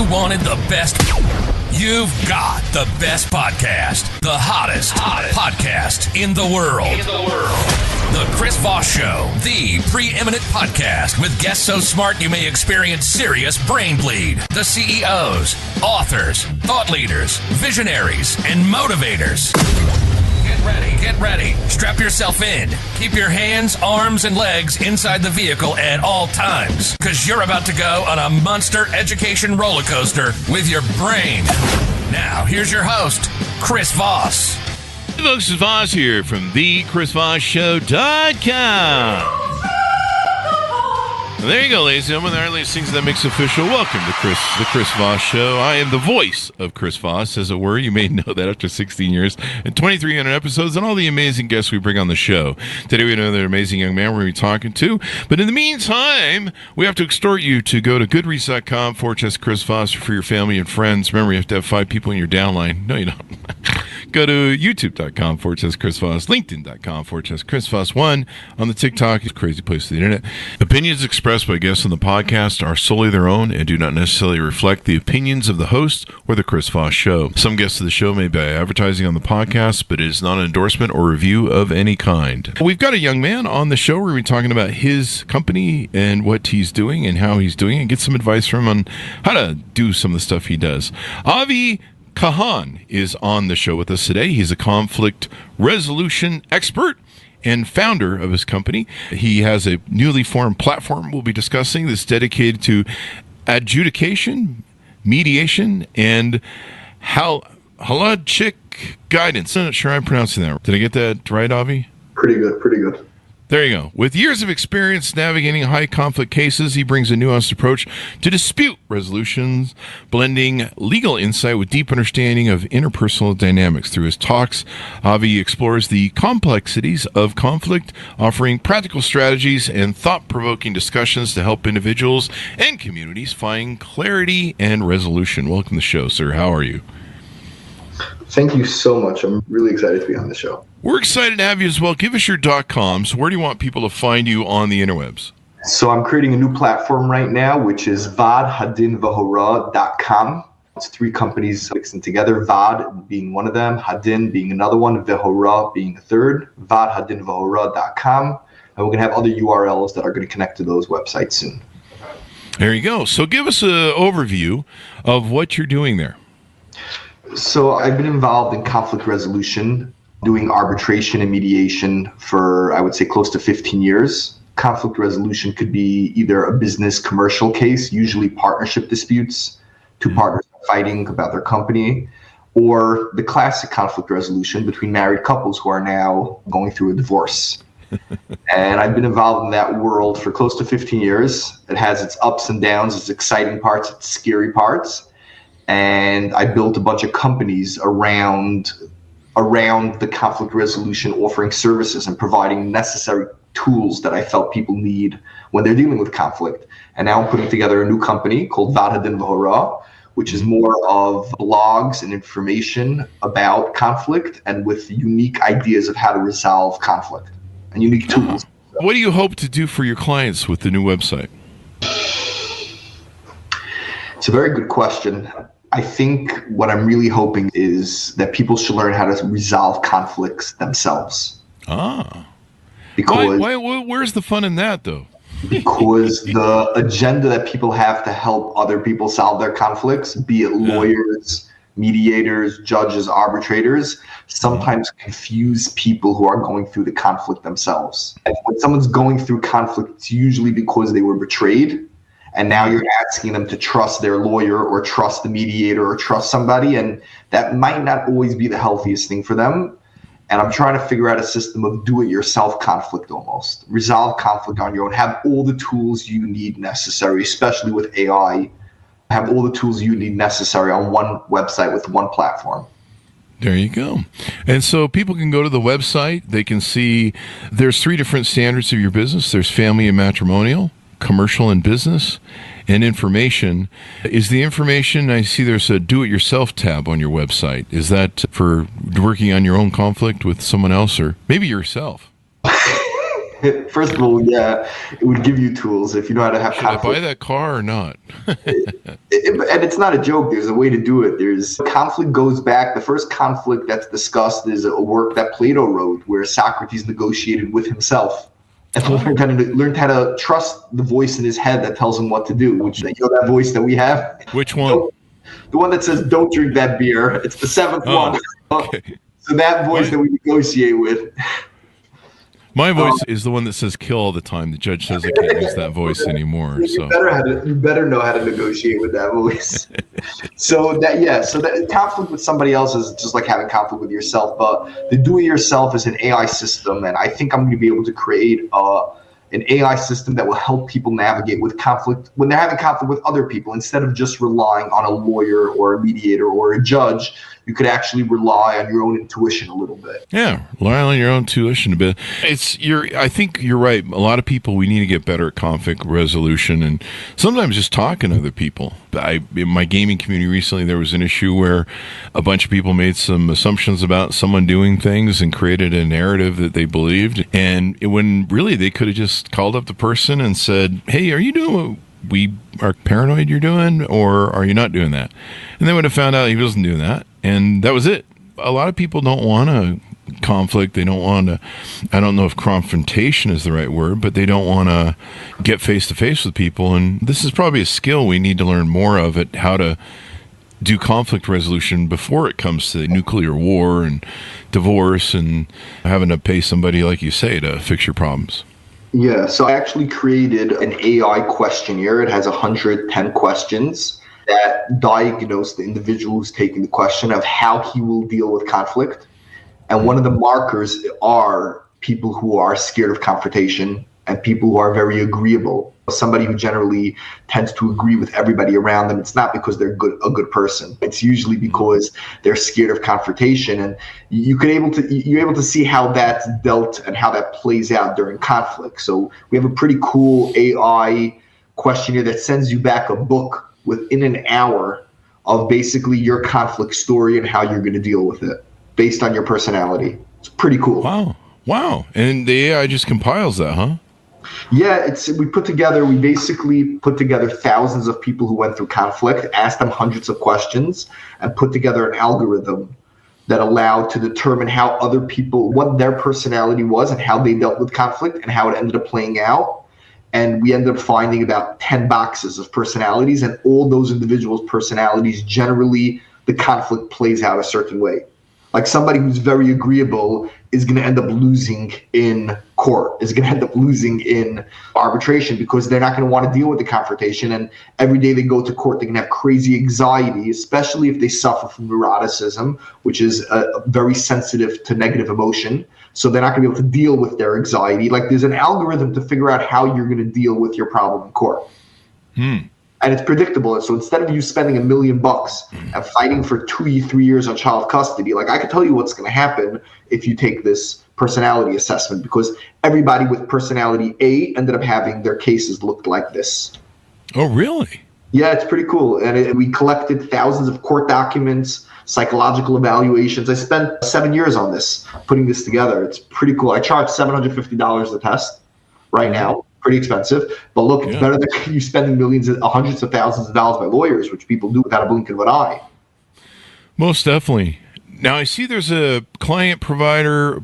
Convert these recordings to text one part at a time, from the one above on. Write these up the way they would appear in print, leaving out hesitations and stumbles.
you wanted the best, you've got the best podcast. The hottest podcast in the world. The Chris Voss Show, the preeminent podcast with guests so smart you may experience serious brain bleed. The CEOs, authors, thought leaders, visionaries, and motivators. Get ready. Strap yourself in. Keep your hands, arms, and legs inside the vehicle at all times, because you're about to go on a monster education roller coaster with your brain. Now, here's your host, Chris Voss. Hey folks, it's Voss here from thechrisvossshow.com. There you go, ladies and gentlemen. There are these things that makes official. Welcome to the Chris Voss Show. I am the voice of Chris Voss, as it were. You may know that after 16 years and 2,300 episodes and all the amazing guests we bring on the show. Today we have another amazing young man we're going to be talking to. But in the meantime, we have to extort you to go to goodreads.com/Chris Voss for your family and friends. Remember, you have to have 5 people in your downline. No, you don't. Go to youtube.com/Chris Voss, linkedin.com/Chris Voss1. On the TikTok, it's a crazy place to the internet. Opinions expressed by guests on the podcast are solely their own and do not necessarily reflect the opinions of the host or the Chris Voss Show. Some guests of the show may be advertising on the podcast, but it is not an endorsement or review of any kind. We've got a young man on the show. We're going to be talking about his company and what he's doing and how he's doing, and get some advice from him on how to do some of the stuff he does. Avi Kahan is on the show with us today. He's a conflict resolution expert and founder of his company. He has a newly formed platform we'll be discussing that's dedicated to adjudication, mediation, and halachic guidance. I'm not sure I'm pronouncing that. Did I get that right, Avi? Pretty good. There you go. With years of experience navigating high conflict cases, he brings a nuanced approach to dispute resolutions, blending legal insight with deep understanding of interpersonal dynamics. Through his talks, Avi explores the complexities of conflict, offering practical strategies and thought-provoking discussions to help individuals and communities find clarity and resolution. Welcome to the show, sir. How are you? Thank you so much. I'm really excited to be on the show. We're excited to have you as well. Give us your .coms. Where do you want people to find you on the interwebs? So I'm creating a new platform right now, which is vadhadinvahora.com. It's 3 companies mixing together, Vad being one of them, Hadin being another one, Vahora being the third, vadhadinvahora.com. And we're going to have other URLs that are going to connect to those websites soon. There you go. So give us an overview of what you're doing there. So I've been involved in conflict resolution, doing arbitration and mediation for, I would say, close to 15 years. Conflict resolution could be either a business commercial case, usually partnership disputes, 2 partners fighting about their company, or the classic conflict resolution between married couples who are now going through a divorce. And I've been involved in that world for close to 15 years. It has its ups and downs, its exciting parts, its scary parts. And I built a bunch of companies around the conflict resolution, offering services and providing necessary tools that I felt people need when they're dealing with conflict. And now I'm putting together a new company called Vadhadin Vahora, which is more of blogs and information about conflict and with unique ideas of how to resolve conflict and unique tools. What do you hope to do for your clients with the new website? It's a very good question. I think what I'm really hoping is that people should learn how to resolve conflicts themselves. Because where's the fun in that, though? Because the agenda that people have to help other people solve their conflicts, be it lawyers, mediators, judges, arbitrators, sometimes confuse people who are going through the conflict themselves. And when someone's going through conflict, it's usually because they were betrayed. And now you're asking them to trust their lawyer or trust the mediator or trust somebody. And that might not always be the healthiest thing for them. And I'm trying to figure out a system of do-it-yourself conflict almost. Resolve conflict on your own. Have all the tools you need necessary, especially with AI. Have all the tools you need necessary on one website with one platform. There you go. And so people can go to the website. They can see there's 3 different standards of your business. There's family and matrimonial, commercial and business, and information. Is the information, I see there's a do-it-yourself tab on your website. Is that for working on your own conflict with someone else or maybe yourself? First of all, yeah, it would give you tools if you know how to have conflict. Should I buy that car or not? And it's not a joke. There's a way to do it. There's conflict goes back. The first conflict that's discussed is a work that Plato wrote where Socrates negotiated with himself and learned how to trust the voice in his head that tells him what to do, which you know that voice that we have? Which one? The one that says, don't drink that beer. It's the seventh one. Okay. So that voice that we negotiate with. My voice is the one that says kill all the time. The judge says I can't use that voice anymore. You better know how to negotiate with that voice. So that conflict with somebody else is just like having conflict with yourself. But the do-it-yourself is an AI system, and I think I'm going to be able to create an AI system that will help people navigate with conflict when they're having conflict with other people. Instead of just relying on a lawyer or a mediator or a judge, you could actually rely on your own intuition a little bit. Yeah, rely on your own intuition a bit. I think you're right. A lot of people, we need to get better at conflict resolution and sometimes just talking to other people. In my gaming community recently, there was an issue where a bunch of people made some assumptions about someone doing things and created a narrative that they believed. And when really they could have just called up the person and said, hey, are you doing what we are paranoid you're doing, or are you not doing that? And they would have found out he wasn't doing that. And that was it. A lot of people don't want to conflict. They don't want to, I don't know if confrontation is the right word, but they don't want to get face to face with people. And this is probably a skill we need to learn more of, at how to do conflict resolution before it comes to nuclear war and divorce and having to pay somebody, like you say, to fix your problems. Yeah, so I actually created an AI questionnaire. It has 110 questions that diagnose the individual who's taking the question of how he will deal with conflict. And one of the markers are people who are scared of confrontation and people who are very agreeable. Somebody who generally tends to agree with everybody around them, it's not because they're a good person. It's usually because they're scared of confrontation. And you're able to see how that's dealt and how that plays out during conflict. So we have a pretty cool AI questionnaire that sends you back a book within an hour of basically your conflict story and how you're going to deal with it based on your personality. It's pretty cool. Wow. And the AI just compiles that, huh? Yeah, we basically put together thousands of people who went through conflict, asked them hundreds of questions, and put together an algorithm that allowed to determine how other people, what their personality was and how they dealt with conflict and how it ended up playing out. And we ended up finding about 10 boxes of personalities, and all those individuals' personalities, generally the conflict plays out a certain way. Like somebody who's very agreeable is going to end up losing in court, is going to end up losing in arbitration because they're not going to want to deal with the confrontation. And every day they go to court, they can have crazy anxiety, especially if they suffer from neuroticism, which is very sensitive to negative emotion. So they're not going to be able to deal with their anxiety. Like there's an algorithm to figure out how you're going to deal with your problem in court. And it's predictable. And so instead of you spending $1 million and fighting for 2-3 years on child custody, like I can tell you what's going to happen if you take this personality assessment, because everybody with personality A ended up having their cases looked like this. Oh, really? Yeah, it's pretty cool. And we collected thousands of court documents, psychological evaluations. I spent 7 years on this, putting this together. It's pretty cool. I charge $750 a test right now. Pretty expensive, but look, it's better than you spending hundreds of thousands of dollars by lawyers, which people do without a blink of an eye. Most definitely. Now I see there's a client portal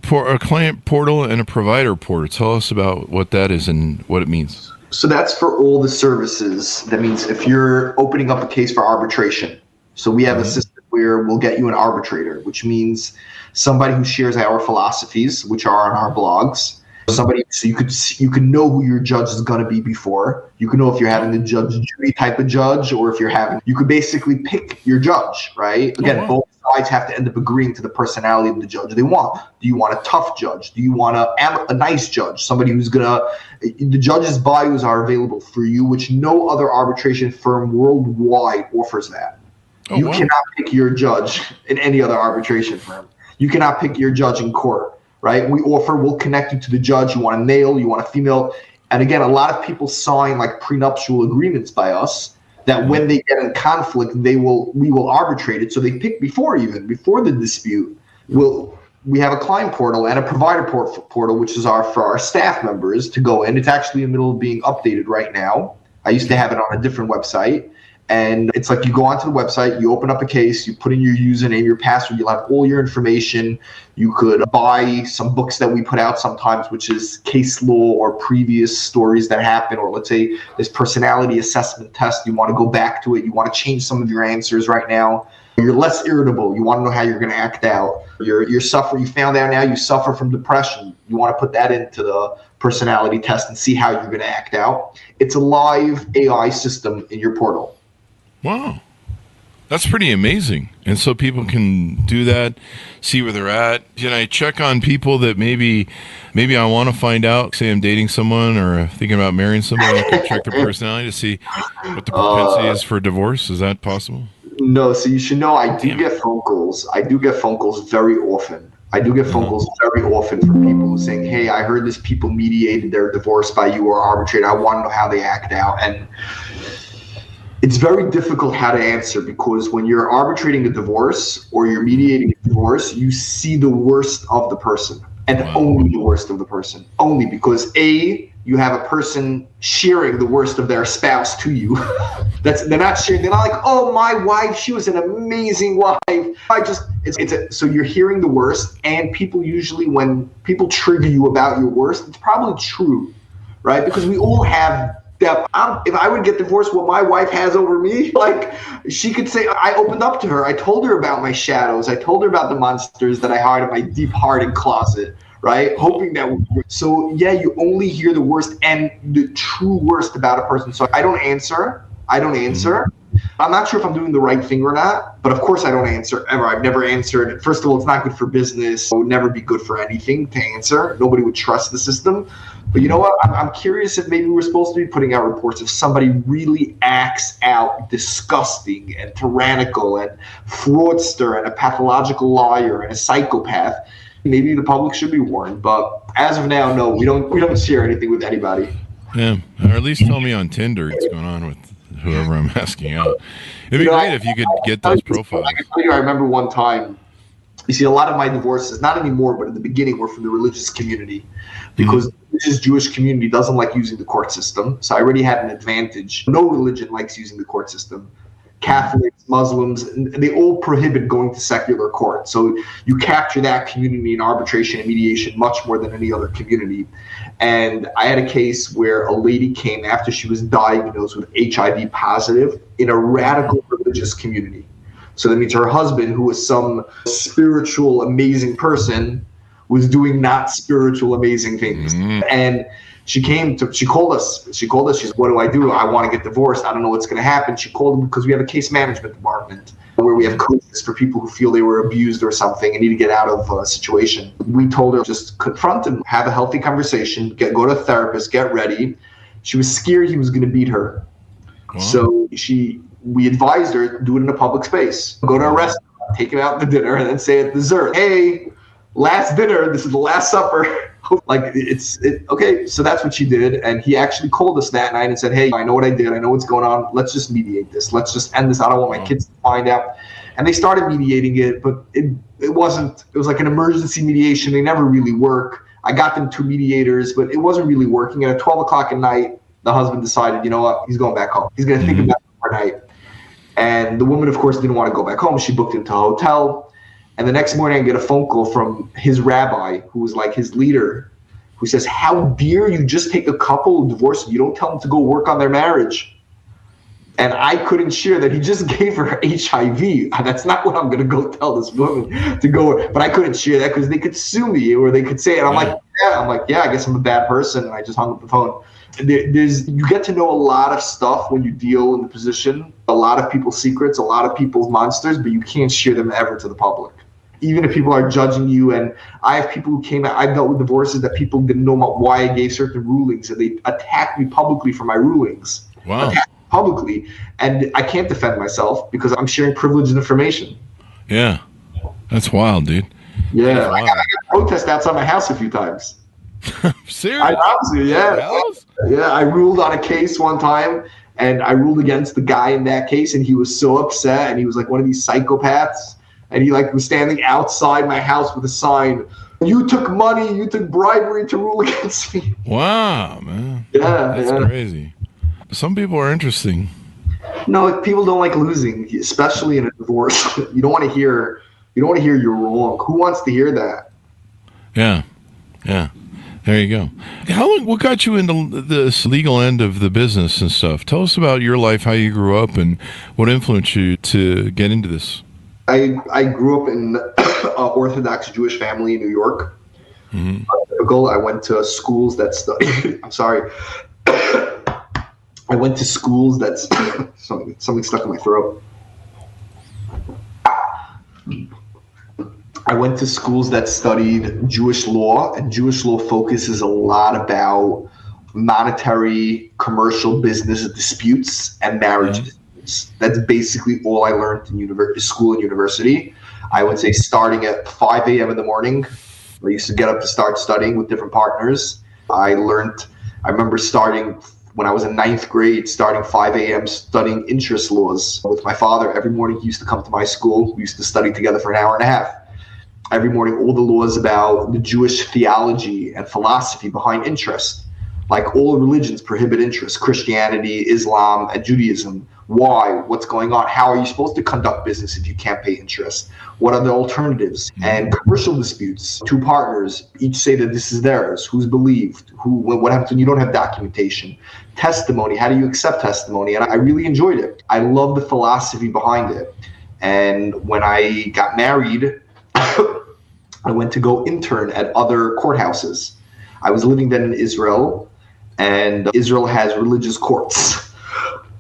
and a provider portal. Tell us about what that is and what it means. So that's for all the services. That means if you're opening up a case for arbitration, so we have a system where we'll get you an arbitrator, which means somebody who shares our philosophies, which are on our blogs. Somebody, so you can know who your judge is going to be before. You can know if you're having the judge-jury type of judge, or if you could basically pick your judge, right? Again, both sides have to end up agreeing to the personality of the judge they want. Do you want a tough judge? Do you want a nice judge? Somebody who's the judge's bios are available for you, which no other arbitration firm worldwide offers that. You cannot pick your judge in any other arbitration firm. You cannot pick your judge in court. Right? We'll connect you to the judge. You want a male, you want a female. And again, a lot of people sign like prenuptial agreements by us that when they get in conflict, we will arbitrate it. So they pick before the dispute. we have a client portal and a provider portal, which is for our staff members to go in. It's actually in the middle of being updated right now. I used to have it on a different website. And it's like you go onto the website, you open up a case, you put in your username, your password, you'll have all your information. You could buy some books that we put out sometimes, which is case law or previous stories that happen, or let's say this personality assessment test, you want to go back to it, you want to change some of your answers right now. You're less irritable, you want to know how you're going to act out. You're suffering, you found out now you suffer from depression. You want to put that into the personality test and see how you're going to act out. It's a live AI system in your portal. Wow. That's pretty amazing. And so people can do that, see where they're at. Can I check on people that maybe I want to find out, say I'm dating someone or thinking about marrying somebody, I can check their personality to see what the propensity is for divorce? Is that possible? No, so you should know I do get phone calls. I do get phone calls very often. I do get phone calls very often from people who saying, hey, I heard this people mediated their divorce by you or arbitrated. I want to know how they act out. And it's very difficult how to answer, because when you're arbitrating a divorce or you're mediating a divorce, you see the worst of the person, and only the worst of the person. Only because you have a person sharing the worst of their spouse to you. They're not sharing. They're not like, oh, my wife, she was an amazing wife. So you're hearing the worst, and people usually, when people trigger you about your worst, it's probably true, right? Because we all have that. If I would get divorced, what my wife has over me, like she could say, I opened up to her. I told her about my shadows. I told her about the monsters that I hide in my deep hearted closet, right? Hoping that would work. So yeah, you only hear the worst and the true worst about a person. So I don't answer. I'm not sure if I'm doing the right thing or not, but of course I don't answer ever. I've never answered. First of all, it's not good for business. It would never be good for anything to answer. Nobody would trust the system. But you know what? I'm curious if maybe we're supposed to be putting out reports if somebody really acts out disgusting and tyrannical and fraudster and a pathological liar and a psychopath. Maybe the public should be warned. But as of now, no, we don't share anything with anybody. Yeah, or at least tell me on Tinder what's going on with whoever I'm asking out. It'd be great if you could get those profiles. I remember one time, you see, a lot of my divorces, not anymore, but in the beginning, were from the religious community, because the religious Jewish community doesn't like using the court system. So I already had an advantage. No religion likes using the court system. Catholics, Muslims, they all prohibit going to secular court. So you capture that community in arbitration and mediation much more than any other community. And I had a case where a lady came after she was diagnosed with HIV positive in a radical religious community. So that means her husband, who was some spiritual, amazing person, was doing not spiritual, amazing things. And she called us. She said, what do I do? I want to get divorced. I don't know what's going to happen. She called them because we have a case management department where we have coaches for people who feel they were abused or something and need to get out of a situation. We told her, just confront him, have a healthy conversation, go to a therapist, get ready. She was scared he was going to beat her. Wow. So we advised her, do it in a public space. Go to a restaurant, take him out to dinner, and then say at dessert, hey, last dinner, this is the last supper. Okay, so that's what she did. And he actually called us that night and said, hey, I know what I did. I know what's going on. Let's just mediate this. Let's just end this. I don't want my kids to find out. And they started mediating it, but it was like an emergency mediation. They never really work. I got them 2 mediators, but it wasn't really working. And at 12 o'clock at night, the husband decided, you know what, he's going back home. He's going to think about it for night. And the woman, of course, didn't want to go back home. She booked into a hotel. And the next morning I get a phone call from his rabbi, who was like his leader, who says, how dare you just take a couple divorce and you don't tell them to go work on their marriage? And I couldn't share that he just gave her HIV. That's not what I'm going to go tell this woman to go. But I couldn't share that because they could sue me or they could say it. I'm like, yeah, I guess I'm a bad person. And I just hung up the phone. You get to know a lot of stuff when you deal in the position, a lot of people's secrets, a lot of people's monsters, but you can't share them ever to the public. Even if people are judging you, and I have people who came out, I've dealt with divorces that people didn't know why I gave certain rulings, and they attacked me publicly for my rulings. Wow. Attacked me publicly, and I can't defend myself because I'm sharing privileged information. Yeah. That's wild, dude. Yeah. I got protest outside my house a few times. Serious? I promise you, yeah. Yeah, I ruled on a case one time, and I ruled against the guy in that case, and he was so upset, and he was like one of these psychopaths. And he like was standing outside my house with a sign, "You took money, you took bribery to rule against me." Wow, man. Yeah, That's crazy. Some people are interesting. No, like, people don't like losing, especially in a divorce. You don't want to hear you're wrong. Who wants to hear that? Yeah. There you go. What got you into this legal end of the business and stuff? Tell us about your life, how you grew up, and what influenced you to get into this. I grew up in an Orthodox Jewish family in New York. Mm-hmm. I went to schools that I'm sorry. I went to schools that's something stuck in my throat. I went to schools that studied Jewish law, and Jewish law focuses a lot about monetary, commercial, business disputes and marriage disputes. That's basically all I learned in school and university. I would say starting at 5 a.m. in the morning. I used to get up to start studying with different partners. I remember starting when I was in 9th grade, starting 5 a.m. studying interest laws with my father. Every morning he used to come to my school. We used to study together for an hour and a half. Every morning, all the laws about the Jewish theology and philosophy behind interest. Like all religions prohibit interest, Christianity, Islam, and Judaism. Why? What's going on? How are you supposed to conduct business if you can't pay interest? What are the alternatives? And commercial disputes, two partners each say that this is theirs. Who's believed? What happens when you don't have documentation? Testimony, how do you accept testimony? And I really enjoyed it. I love the philosophy behind it. And when I got married, I went to go intern at other courthouses. I was living then in Israel, and Israel has religious courts.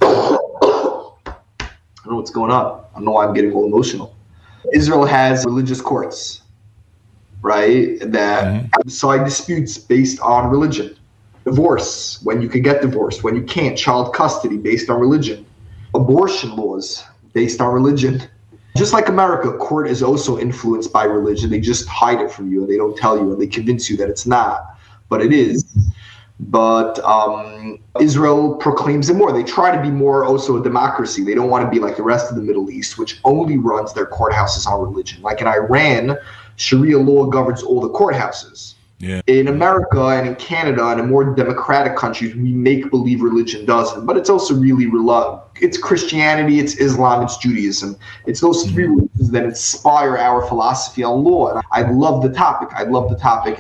I don't know what's going on. I don't know why I'm getting all emotional. Israel has religious courts, right, that decide disputes based on religion. Divorce, when you can get divorced, when you can't. Child custody based on religion. Abortion laws based on religion. Just like America, court is also influenced by religion. They just hide it from you, and they don't tell you, and they convince you that it's not, but it is. But Israel proclaims it more. They try to be more also a democracy. They don't want to be like the rest of the Middle East, which only runs their courthouses on religion. Like in Iran, Sharia law governs all the courthouses. Yeah. In America and in Canada and in more democratic countries, we make believe religion doesn't, but it's also really it's Christianity, it's Islam, it's Judaism. It's those three religions that inspire our philosophy on law. And I love the topic.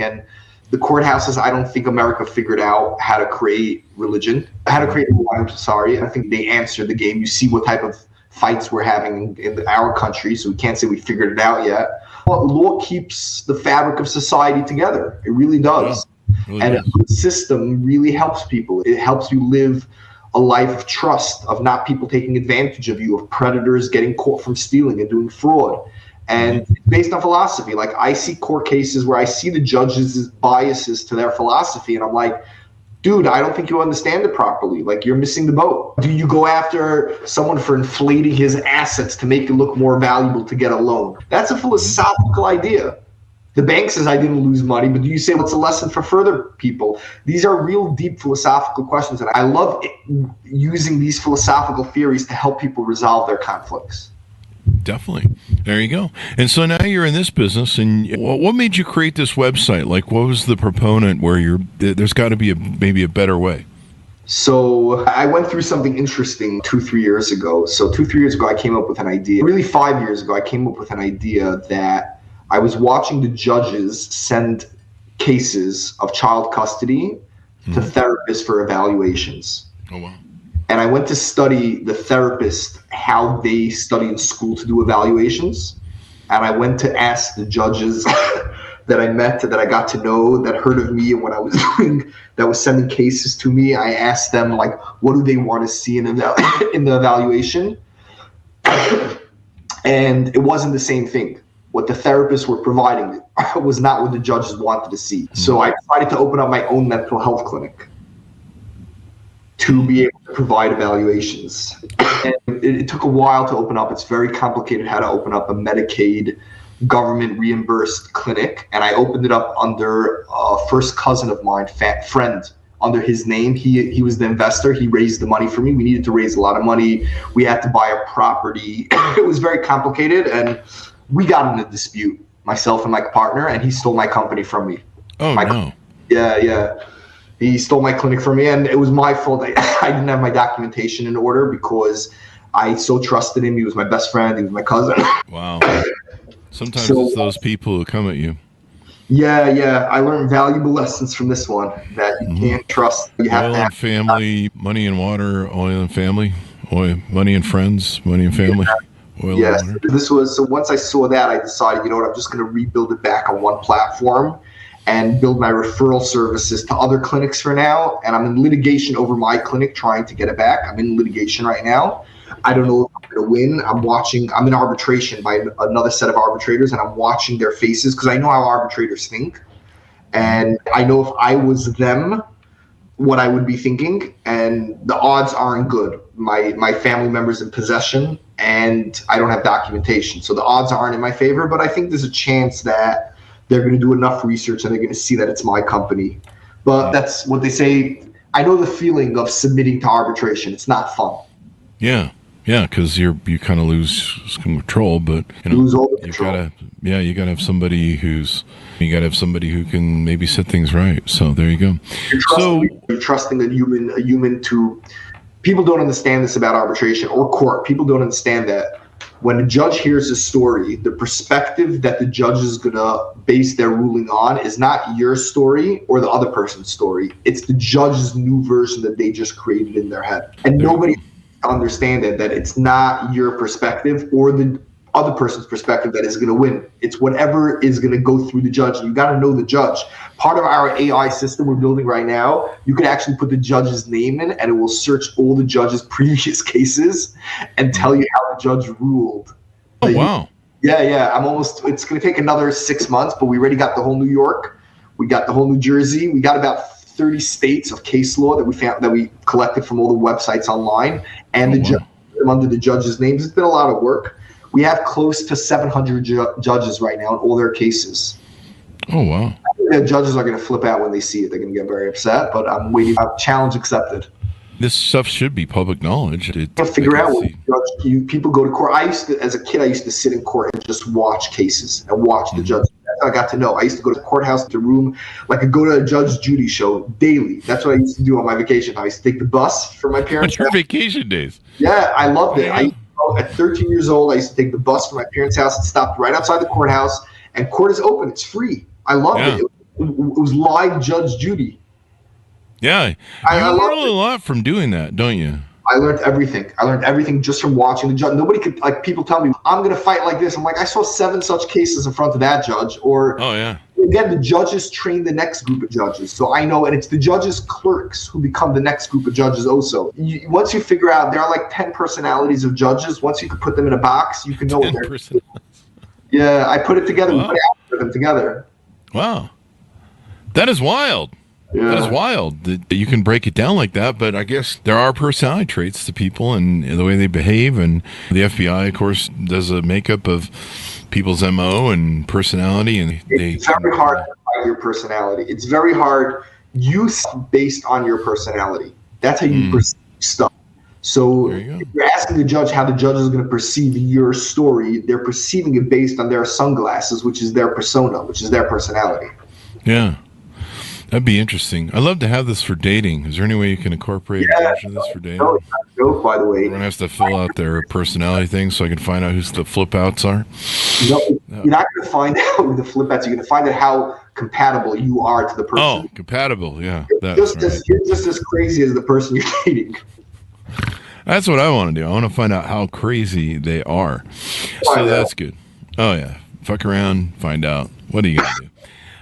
And the courthouses, I don't think America figured out how to create religion, law. I'm sorry. I think they answered the game. You see what type of fights we're having in our country, so we can't say we figured it out yet. But law keeps the fabric of society together. It really does. Yeah, and a good system really helps people. It helps you live a life of trust, of not people taking advantage of you, of predators getting caught from stealing and doing fraud. And based on philosophy, like I see court cases where I see the judges' biases to their philosophy, and I'm like, dude, I don't think you understand it properly. Like, you're missing the boat. Do you go after someone for inflating his assets to make it look more valuable to get a loan? That's a philosophical idea. The bank says I didn't lose money, but do you say what's a lesson for further people? These are real deep philosophical questions, and I love using these philosophical theories to help people resolve their conflicts. Definitely. There you go. And so now you're in this business, and what made you create this website? Like, what was the proponent where there's got to be maybe a better way? So I went through something interesting 2-3 years ago. So 2-3 years ago, I came up with an idea. Really 5 years ago, I came up with an idea that I was watching the judges send cases of child custody to therapists for evaluations. Oh, wow. And I went to study the therapist, how they study in school to do evaluations. And I went to ask the judges that I met, that I got to know, that heard of me and what I was doing, that was sending cases to me. I asked them, like, what do they want to see in the evaluation? And it wasn't the same thing. What the therapists were providing was not what the judges wanted to see. So I decided to open up my own mental health clinic to be able to provide evaluations. And it took a while to open up. It's very complicated how to open up a Medicaid government reimbursed clinic. And I opened it up under a first cousin of mine, friend, under his name. He was the investor. He raised the money for me. We needed to raise a lot of money. We had to buy a property. It was very complicated. And we got in a dispute, myself and my partner, and he stole my company from me. Oh, no. Yeah. He stole my clinic from me, and it was my fault. I didn't have my documentation in order because I so trusted him. He was my best friend. He was my cousin. Wow. Sometimes it's those people who come at you. Yeah. I learned valuable lessons from this one that you can't trust. You have oil to and family, money and water, oil and family, money and friends, money and family, oil yes. and water. So once I saw that, I decided, you know what, I'm just going to rebuild it back on one platform and build my referral services to other clinics for now. And I'm in litigation over my clinic trying to get it back. I'm in litigation right now. I don't know if I'm going to win. I'm in arbitration by another set of arbitrators, and I'm watching their faces because I know how arbitrators think. And I know if I was them, what I would be thinking. And the odds aren't good. My family member's in possession, and I don't have documentation. So the odds aren't in my favor, but I think there's a chance that they're going to do enough research and they're going to see that it's my company. But that's what they say. I know the feeling of submitting to arbitration. It's not fun. Yeah, because you kind of lose some control, but lose all the control. You gotta have somebody who can maybe set things right. So there you go. You're trusting a human to. People don't understand this about arbitration or court. People don't understand that when a judge hears a story, the perspective that the judge is going to base their ruling on is not your story or the other person's story. It's the judge's new version that they just created in their head. And nobody understands that it's not your perspective or the other person's perspective that is going to win. It's whatever is going to go through the judge. You got to know the judge. Part of our AI system we're building right now, you can actually put the judge's name in and it will search all the judge's previous cases and tell you how the judge ruled. Oh, wow. Yeah. It's going to take another 6 months, but we already got the whole New York. We got the whole New Jersey. We got about 30 states of case law that we collected from all the websites online and under the judge's names. It's been a lot of work. We have close to 700 judges right now in all their cases. Oh, wow. The judges are going to flip out when they see it. They're going to get very upset, but I'm waiting. Challenge accepted. This stuff should be public knowledge. Figure out what people go to court. As a kid, I used to sit in court and just watch cases and watch the judges. That's how I got to know. I used to go to the courthouse, the room, go to a Judge Judy show daily. That's what I used to do on my vacation. I used to take the bus from my parents' house. Your vacation days? Yeah, I loved it. At 13 years old, I used to take the bus from my parents' house and stopped right outside the courthouse. And court is open. It's free. I loved it. It was live Judge Judy. Yeah. You learn a lot from doing that, don't you? I learned everything just from watching the judge. Nobody could, people tell me, I'm going to fight like this. I'm like, I saw 7 such cases in front of that judge. Or, again, the judges train the next group of judges. So I know, and it's the judges' clerks who become the next group of judges also. Once you figure out, there are 10 personalities of judges. Once you can put them in a box, you can know what they're doing. Yeah, I put it together. Wow. We put them together. Wow. That is wild. Yeah. That is wild that you can break it down like that, but I guess there are personality traits to people and the way they behave, and the FBI, of course, does a makeup of people's MO and personality. And it's very hard to find your personality. It's very hard. You based on your personality. That's how you perceive stuff. So if you're asking the judge how the judge is going to perceive your story, they're perceiving it based on their sunglasses, which is their persona, which is their personality. Yeah. That'd be interesting. I'd love to have this for dating. Is there any way you can incorporate a version of this for dating? No, joke, by the way. Everyone has to fill out their personality thing so I can find out who the flip outs are. No, you're not going to find out who the flip outs are. You're going to find out how compatible you are to the person. Oh, compatible. Yeah. You're just as crazy as the person you're dating. That's what I want to do. I want to find out how crazy they are. So that's good. Oh, yeah. Fuck around, find out. What are you going to do?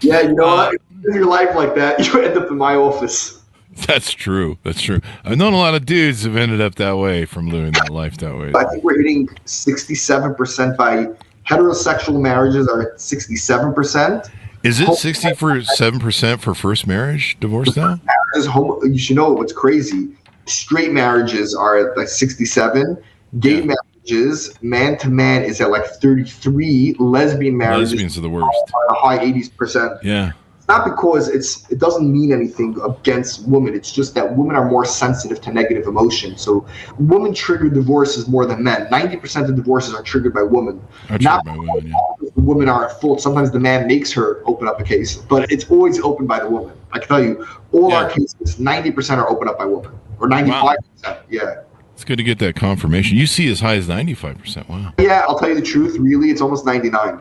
Yeah, you know what? In your life like that, you end up in my office. That's true. I've known a lot of dudes who've ended up that way from living that life that way. I think we're hitting 67% by heterosexual marriages are at 67%. Is it 67% for first marriage divorce now? You should know what's crazy. Straight marriages are at 67. Gay marriages, man to man, is at 33. Lesbian marriages are the worst. Are the high 80s%. Yeah. It's not because it doesn't mean anything against women. It's just that women are more sensitive to negative emotion. So women trigger divorces more than men. 90% of divorces are triggered by women. Not by women, yeah. The women are at fault. Sometimes the man makes her open up a case, but it's always opened by the woman. I can tell you, all our cases, 90% are opened up by women, or 95%. Wow. Yeah. It's good to get that confirmation. You see as high as 95%. Wow. Yeah, I'll tell you the truth. Really, it's almost 99.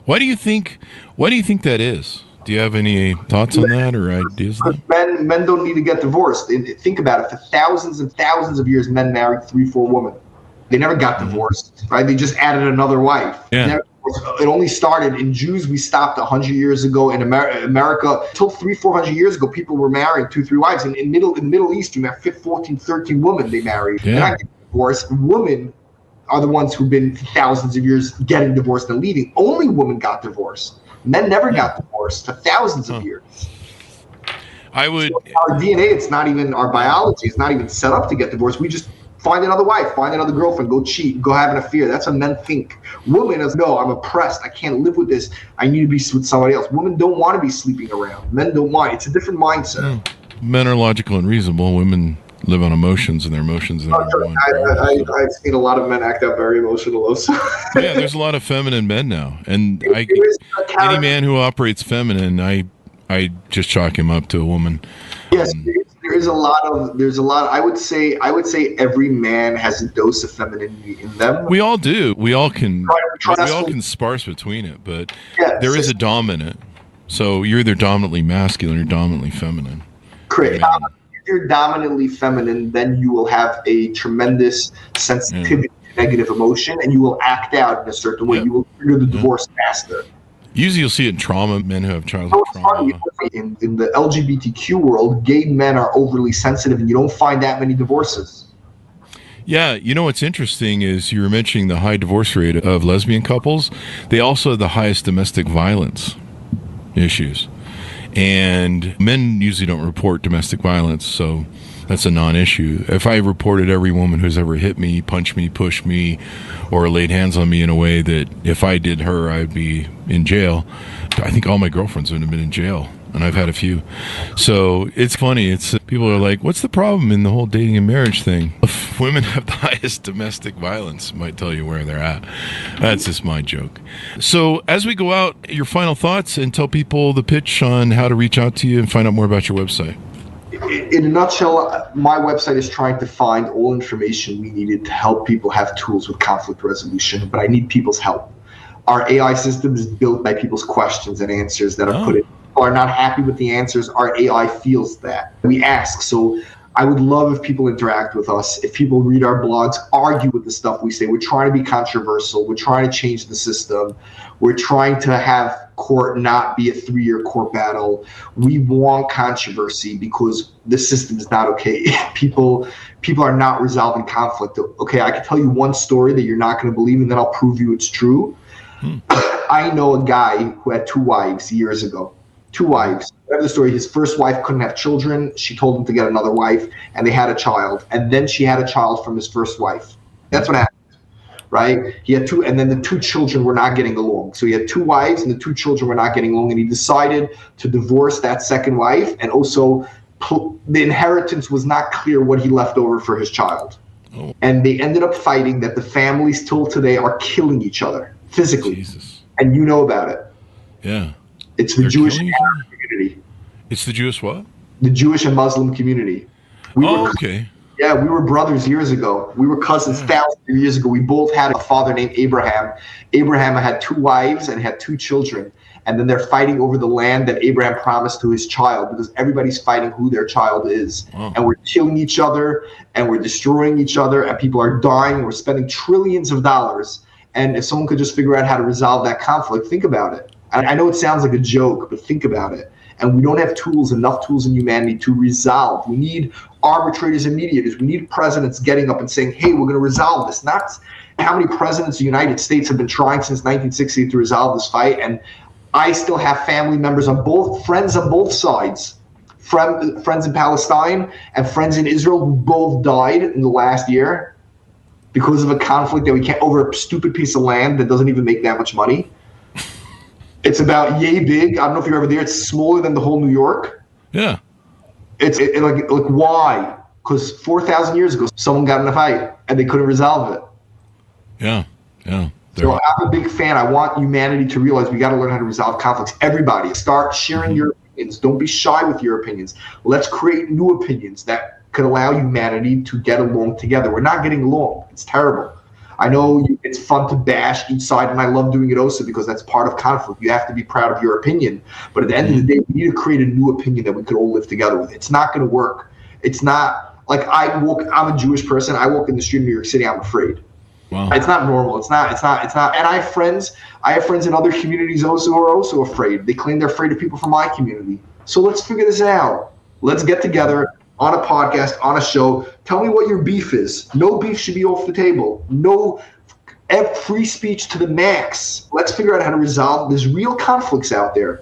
Why do you think that is? Do you have any thoughts on that or ideas? Men don't need to get divorced. Think about it. For thousands and thousands of years, men married 3-4 women. They never got divorced, right? They just added another wife. Yeah. It only started in Jews. We stopped 100 years ago in America. Until 300-400 years ago, people were marrying 2-3 wives. In the Middle East, you met 14, 13 women they married. Yeah. They're not getting divorced. Women are the ones who've been thousands of years getting divorced and leaving. Only women got divorced. Men never got divorced for thousands of years. I would. So our DNA, it's not even our biology. It's not even set up to get divorced. We just find another wife, find another girlfriend, go cheat, go have an affair. That's what men think. Women is, no, I'm oppressed. I can't live with this. I need to be with somebody else. Women don't want to be sleeping around. Men don't want. It's a different mindset. Men are logical and reasonable. Women live on emotions, and their emotions. I've seen a lot of men act out very emotional also. Yeah, there's a lot of feminine men now, and any man who operates feminine, I just chalk him up to a woman. Yes, there's a lot. I would say every man has a dose of femininity in them. We all do. We all can sparse between it, but there is a dominant. So you're either dominantly masculine or dominantly feminine. Correct. If you're dominantly feminine, then you will have a tremendous sensitivity to negative emotion, and you will act out in a certain way. You will trigger the divorce faster. Usually you'll see it in trauma, men who have childhood trauma. In the LGBTQ world, gay men are overly sensitive, and you don't find that many divorces. Yeah, you know what's interesting is you were mentioning the high divorce rate of lesbian couples. They also have the highest domestic violence issues. And men usually don't report domestic violence, so that's a non-issue. If I reported every woman who's ever hit me, punched me, pushed me, or laid hands on me in a way that if I did her, I'd be in jail, I think all my girlfriends would have been in jail, and I've had a few. So it's funny. It's people are like, what's the problem in the whole dating and marriage thing? If women have the highest domestic violence, it might tell you where they're at. That's just my joke. So as we go out, your final thoughts, and tell people the pitch on how to reach out to you and find out more about your website. In a nutshell, my website is trying to find all information we needed to help people have tools with conflict resolution, but I need people's help. Our AI system is built by people's questions and answers that are put in. People are not happy with the answers. Our AI feels that. We ask. So I would love if people interact with us, if people read our blogs, argue with the stuff we say. We're trying to be controversial. We're trying to change the system. We're trying to have court not be a 3-year court battle. We want controversy because the system is not okay. People are not resolving conflict. Okay, I can tell you one story that you're not going to believe, and then I'll prove you it's true. I know a guy who had 2 wives years ago. 2 wives. Whatever the story, his first wife couldn't have children. She told him to get another wife, and they had a child. And then she had a child from his first wife. That's what happened, right? He had 2, and then the 2 children were not getting along. So he had 2 wives, and the 2 children were not getting along, and he decided to divorce that second wife, and also the inheritance was not clear what he left over for his child. And they ended up fighting that the families till today are killing each other physically. Jesus. And you know about it. Yeah. It's the Jewish community. It's the Jewish what? The Jewish and Muslim community. Okay. Yeah, we were brothers years ago. We were cousins thousands of years ago. We both had a father named Abraham. Abraham had 2 wives and had 2 children. And then they're fighting over the land that Abraham promised to his child because everybody's fighting who their child is. Wow. And we're killing each other and we're destroying each other and people are dying. We're spending trillions of dollars. And if someone could just figure out how to resolve that conflict, think about it. I know it sounds like a joke, but think about it. And we don't have enough tools in humanity to resolve. We need arbitrators and mediators. We need presidents getting up and saying, hey, we're going to resolve this. Not how many presidents of the United States have been trying since 1960 to resolve this fight. And I still have family members friends on both sides, friends in Palestine and friends in Israel who both died in the last year because of a conflict that we can't over a stupid piece of land that doesn't even make that much money. It's about yay big. I don't know if you're ever there. It's smaller than the whole New York. Yeah. It's like why? Because 4,000 years ago, someone got in a fight and they couldn't resolve it. Yeah. So I'm a big fan. I want humanity to realize we got to learn how to resolve conflicts. Everybody, start sharing your opinions. Don't be shy with your opinions. Let's create new opinions that could allow humanity to get along together. We're not getting along. It's terrible. I know it's fun to bash each side, and I love doing it also because that's part of conflict. You have to be proud of your opinion. But at the end of the day, we need to create a new opinion that we could all live together with. It's not going to work. It's not like I'm a Jewish person. I walk in the street in New York City, I'm afraid. Wow. It's not normal. It's not. And I have friends in other communities also who are also afraid. They claim they're afraid of people from my community. So let's figure this out. Let's get together on a podcast, on a show. Tell me what your beef is. No beef should be off the table. No free speech to the max. Let's figure out how to resolve. There's real conflicts out there.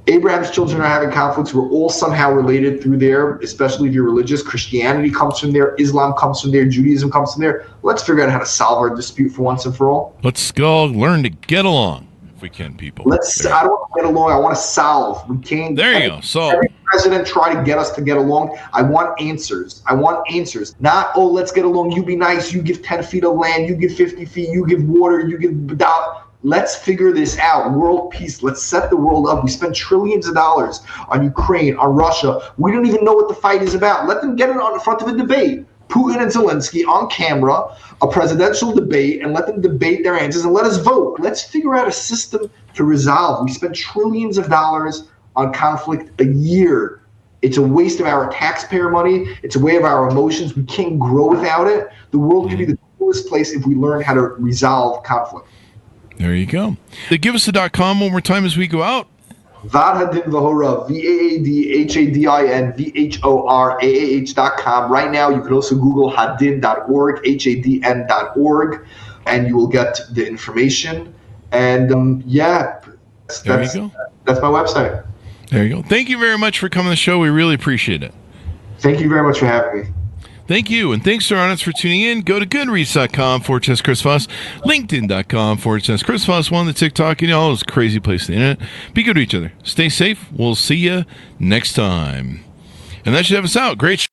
Abraham's children are having conflicts. We're all somehow related through there, especially if you're religious. Christianity comes from there. Islam comes from there. Judaism comes from there. Let's figure out how to solve our dispute for once and for all. Let's go learn to get along if we can, people. I don't want to get along. I want to solve. We can't. There you go. Solve. Every president try to get us to get along. I want answers. Not, oh, let's get along. You be nice. You give 10 feet of land. You give 50 feet. You give water. You give dollar. Let's figure this out. World peace. Let's set the world up. We spend trillions of dollars on Ukraine, on Russia. We don't even know what the fight is about. Let them get it on the front of a debate. Putin and Zelensky on camera, a presidential debate, and let them debate their answers and let us vote. Let's figure out a system to resolve. We spend trillions of dollars on conflict a year. It's a waste of our taxpayer money. It's a way of our emotions. We can't grow without it. The world could be the coolest place if we learn how to resolve conflict. There you go. Give us the .com one more time as we go out. Vaadhadin Vahora, VAADHADIN VHORAAH.com. Right now, you can also Google hadin.org, HADN.org, and you will get the information. And that's my website. There you go. Thank you very much for coming to the show. We really appreciate it. Thank you very much for having me. Thank you, and thanks to our audience for tuning in. Go to goodreads.com/Chris Voss, LinkedIn.com/Chris Voss, the TikTok, all those crazy places on the internet. Be good to each other. Stay safe. We'll see you next time. And that should have us out. Great show.